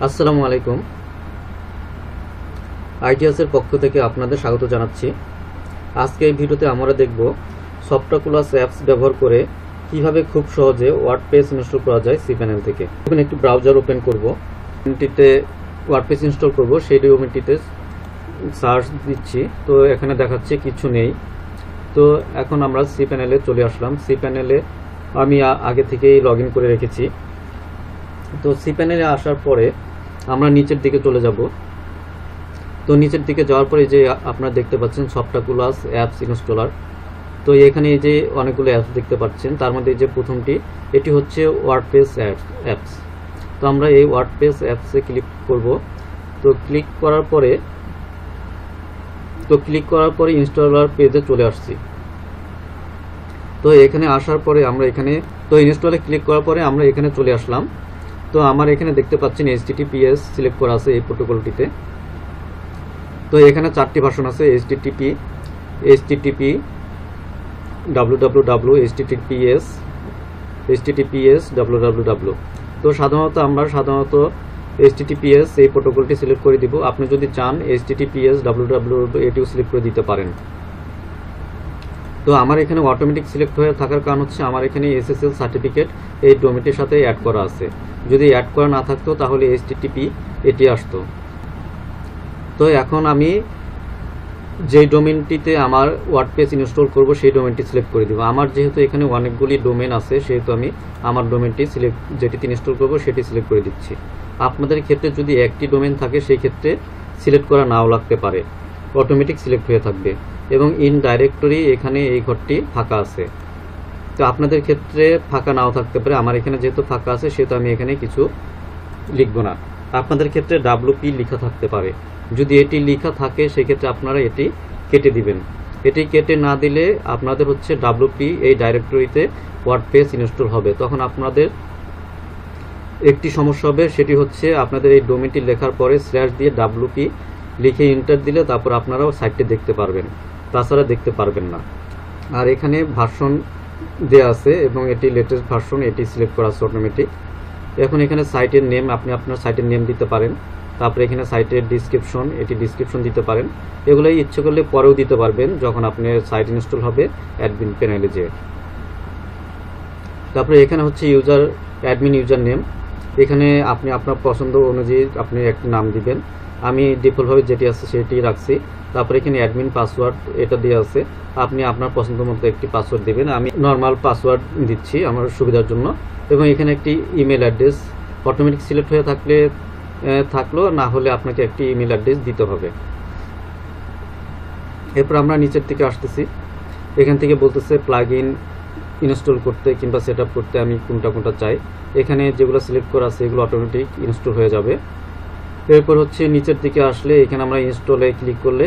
আসসালামু আলাইকুম। আইডিয়াসের পক্ষ থেকে আপনাদের স্বাগত জানাচ্ছি। আজকে এই ভিডিওতে আমরা দেখব সফটক্লাস অ্যাপস ব্যবহার করে কিভাবে খুব সহজে ওয়ার্ডপ্রেস ইনস্টল করা যায় cPanel থেকে। এখন একটি ব্রাউজার ওপেন করব, এটিতে ওয়ার্ডপ্রেস ইনস্টল করব, সেই ডকুমেন্টটিতে সার্চ দিচ্ছি। তো এখানে দেখাচ্ছে কিছু নেই। তো এখন আমরা cPanel এ চলে আসলাম। cPanel এ আমি আগে থেকেই লগইন করে রেখেছি। তো cPanel এ আসার পরে আমরা নিচের দিকে চলে যাব। তো নিচের দিকে যাওয়ার পরে যে আপনারা দেখতে পাচ্ছেন সফটক্লাস অ্যাপস ইনস্টলার। তো এখানে এই যে অনেকগুলো অ্যাপস দেখতে পাচ্ছেন, তার মধ্যে যে প্রথমটি এটি হচ্ছে ওয়ার্ডপ্রেস অ্যাপস। তো আমরা এই ওয়ার্ডপ্রেস অ্যাপসে ক্লিক করব। তো ক্লিক করার পরে ইনস্টলার পেজে চলে আসছি। তো এখানে আসার পরে আমরা ইনস্টলে ক্লিক করার পরে আমরা এখানে চলে আসলাম। তো আমার এখানে দেখতে পাচ্ছেন HTTPS সিলেক্ট করা আছে এই প্রোটোকলটিতে। তো এখানে 4টি ভার্সন আছে, HTTP, www, HTTPS, www। তো আমরা সাধারণত HTTPS এই প্রোটোকলটি সিলেক্ট করে দিব। আপনি যদি চান HTTPS, www এটিও সিলেক্ট করে দিতে পারেন। তো আমার এখানে অটোমেটিক সিলেক্ট হয়ে থাকার কারণ হচ্ছে আমার এখানে SSL সার্টিফিকেট এই ডোমেনটির সাথে অ্যাড করা আছে। যদি অ্যাড করা না থাকতো তাহলে HTTP এটি আসতো। তো এখন আমি যেই ডোমেনটিতে আমার ওয়ার্ডপ্রেস ইনস্টল করব সেই ডোমেনটি সিলেক্ট করে দিব। আমার যেহেতু এখানে অনেকগুলি ডোমেন আছে, সেহেতু আমি আমার ডোমেনটি যেটিতে ইনস্টল করব সেটি সিলেক্ট করে দিচ্ছি। আপনাদের ক্ষেত্রে যদি একটি ডোমেন থাকে সেই ক্ষেত্রে সিলেক্ট করা নাও লাগতে পারে, অটোমেটিক সিলেক্ট হয়ে থাকবে। এবং ইন ডাইরেক্টরি এখানে এই ঘরটি ফাঁকা আছে। তো আপনাদের ক্ষেত্রে ফাঁকা নাও থাকতে পারে। আমার এখানে যেহেতু ফাঁকা আছে সেহেতু আমি এখানে কিছু লিখব না। আপনাদের ক্ষেত্রে WP লেখা থাকতে পারে। যদি এটি লেখা থাকে সেক্ষেত্রে আপনারা এটি কেটে দিবেন। এটি কেটে না দিলে আপনাদের হচ্ছে WP এই ডাইরেক্টরিতে ওয়ার্ডপ্রেস ইনস্টল হবে। তখন আপনাদের একটি সমস্যা হবে, সেটি হচ্ছে আপনাদের এই ডোমেনটি লেখার পরে স্ল্যাশ দিয়ে WP লিখে এন্টার দিলে তারপর আপনারাও সাইটটি দেখতে পারবেন, তাছাড়া দেখতে পারবেন না। আর এখানে ভার্সন দেওয়া আছে এবং এটি লেটেস্ট ভার্সন, এটি সিলেক্ট করা আছে অটোমেটিক। এখন এখানে সাইটের নেম, আপনি আপনার সাইটের নেম দিতে পারেন। তারপরে এখানে সাইটের ডিসক্রিপশন, এটি ডিসক্রিপশন দিতে পারেন। এগুলোই ইচ্ছে করলে পরেও দিতে পারবেন যখন আপনার সাইট ইনস্টল হবে অ্যাডমিন প্যানেলে যেয়ে। তারপরে এখানে হচ্ছে অ্যাডমিন ইউজার নেম। এখানে আপনি আপনার পছন্দ অনুযায়ী আপনি একটি নাম দিবেন। আমি ডিফল্টভাবে যেটি আছে সেটি রাখছি। তারপরে এখানে অ্যাডমিন পাসওয়ার্ড এটা দেওয়া আছে, আপনি আপনার পছন্দ মতো একটি পাসওয়ার্ড দিবেন। আমি নর্মাল পাসওয়ার্ড দিচ্ছি আমার সুবিধার জন্য। এবং এখানে একটি ইমেল অ্যাড্রেস অটোমেটিক সিলেক্ট হয়ে থাকলো, না হলে আপনাকে একটি ইমেল অ্যাড্রেস দিতে হবে। এরপর আমরা নিচের দিকে আসতেছি। এখান থেকে বলতেছে প্লাগ ইন ইনস্টল করতে কিংবা সেট আপ করতে আমি কোনটা চাই। এখানে যেগুলো সিলেক্ট করা আছে এগুলো অটোমেটিক ইনস্টল হয়ে যাবে। এরপর হচ্ছে নিচের দিকে আসলে এখানে আমরা ইনস্টলে ক্লিক করলে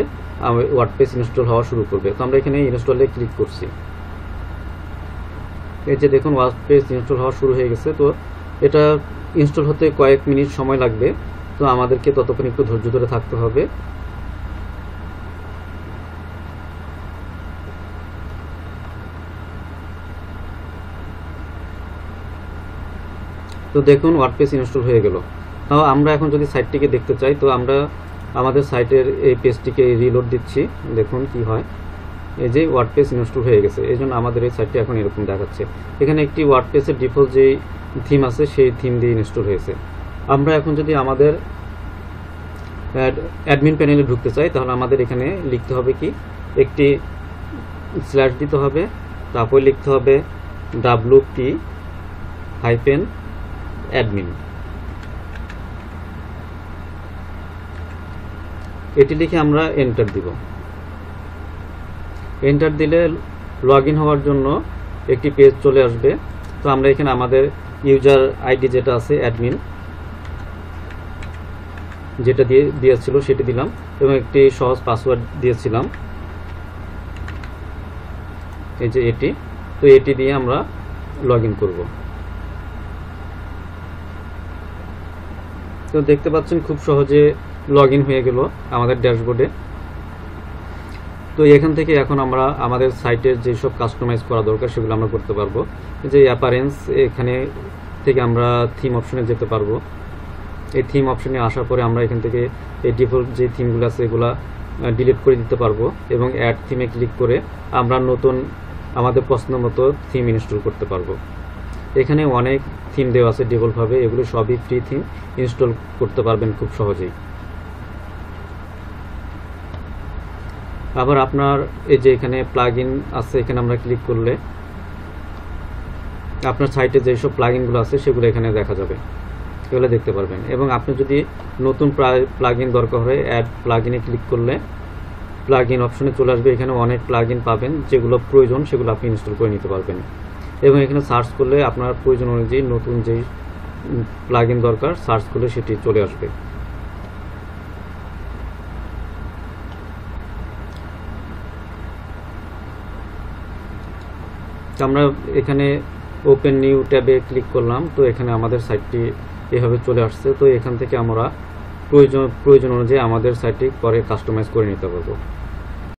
ওয়ার্ডপ্রেস ইনস্টল হওয়া শুরু করবে। তো আমরা এখানে ইনস্টলে ক্লিক করছি। এই যে দেখুন ওয়ার্ডপ্রেস ইনস্টল হওয়া শুরু হয়ে গেছে। তো এটা ইনস্টল হতে কয়েক মিনিট সময় লাগবে। তো আমাদেরকে ততক্ষণ একটু ধৈর্য ধরে থাকতে হবে। তো দেখুন ওয়ার্ডপ্রেস ইনস্টল হয়ে গেল। তাও আমরা এখন যদি সাইটটিকে দেখতে চাই, তো আমরা আমাদের সাইটের এই পেজটিকে রিলোড দিচ্ছি। দেখুন কি হয়, এই যে ওয়ার্ডপ্রেস ইনস্টল হয়ে গেছে। এই জন্য আমাদের এই সাইটটি এখন এরকম দেখাচ্ছে। এখানে একটি ওয়ার্ডপ্রেসের ডিফল্ট যেই থিম আছে সেই থিম দিয়ে ইনস্টল হয়েছে। আমরা এখন যদি আমাদের অ্যাডমিন প্যানেলে ঢুকতে চাই তাহলে আমাদের এখানে লিখতে হবে কি, একটি স্ল্যাশ দিতে হবে, তারপর লিখতে হবে WP-admin। এটি লিখে আমরা এন্টার দিব। এন্টার দিলে লগ ইন হওয়ার জন্য একটি পেজ চলে আসবে। তো আমরা এখানে আমাদের ইউজার আইডি যেটা আছে অ্যাডমিন যেটা দিয়েছিল সেটি দিলাম এবং একটি সহজ পাসওয়ার্ড দিয়েছিলাম, এই যে এটি। তো এটি দিয়ে আমরা লগ ইন করব। তো দেখতে পাচ্ছেন খুব সহজে লগ ইন হয়ে গেল আমাদের ড্যাশবোর্ডে। তো এখান থেকে এখন আমরা আমাদের সাইটের যেসব কাস্টমাইজ করা দরকার সেগুলো আমরা করতে পারবো। যে অ্যাপারেন্স এখানে থেকে আমরা থিম অপশনে যেতে পারবো। এই থিম অপশনে আসার পরে আমরা এখান থেকে এই ডিফল্ট যে থিমগুলো আছে এগুলা ডিলিট করে দিতে পারবো এবং অ্যাড থিমে ক্লিক করে আমরা নতুন আমাদের পছন্দ মতো থিম ইনস্টল করতে পারবো। এখানে অনেক থিম দেওয়া আছে ডিফল্টভাবে, এগুলো সবই ফ্রি থিম, ইনস্টল করতে পারবেন খুব সহজেই। আবার আপনার এই যে এখানে প্লাগইন আছে, এখানে আমরা ক্লিক করলে আপনার সাইটে যেসব প্লাগইনগুলো আছে সেগুলো এখানে দেখা যাবে, এগুলো দেখতে পারবেন। এবং আপনি যদি নতুন প্লাগইন দরকার হয় অ্যাড প্লাগইনে ক্লিক করলে প্লাগইন অপশনে চলে আসবে, এখানে অনেক প্লাগইন পাবেন, যেগুলো প্রয়োজন সেগুলো আপনি ইনস্টল করে নিতে পারবেন। এবং এখানে সার্চ করলে আপনার প্রয়োজন অনুযায়ী নতুন যেই প্লাগইন দরকার সার্চ করলে সেটি চলে আসবে। আমরা এখানে ওপেন নিউ ট্যাবে ক্লিক করলাম, তো এখানে আমাদের সাইটটি এভাবে চলে আসছে। তো এখান থেকে আমরা প্রয়োজন অনুযায়ী আমাদের সাইটটি পরে কাস্টমাইজ করে নিতে পারবো।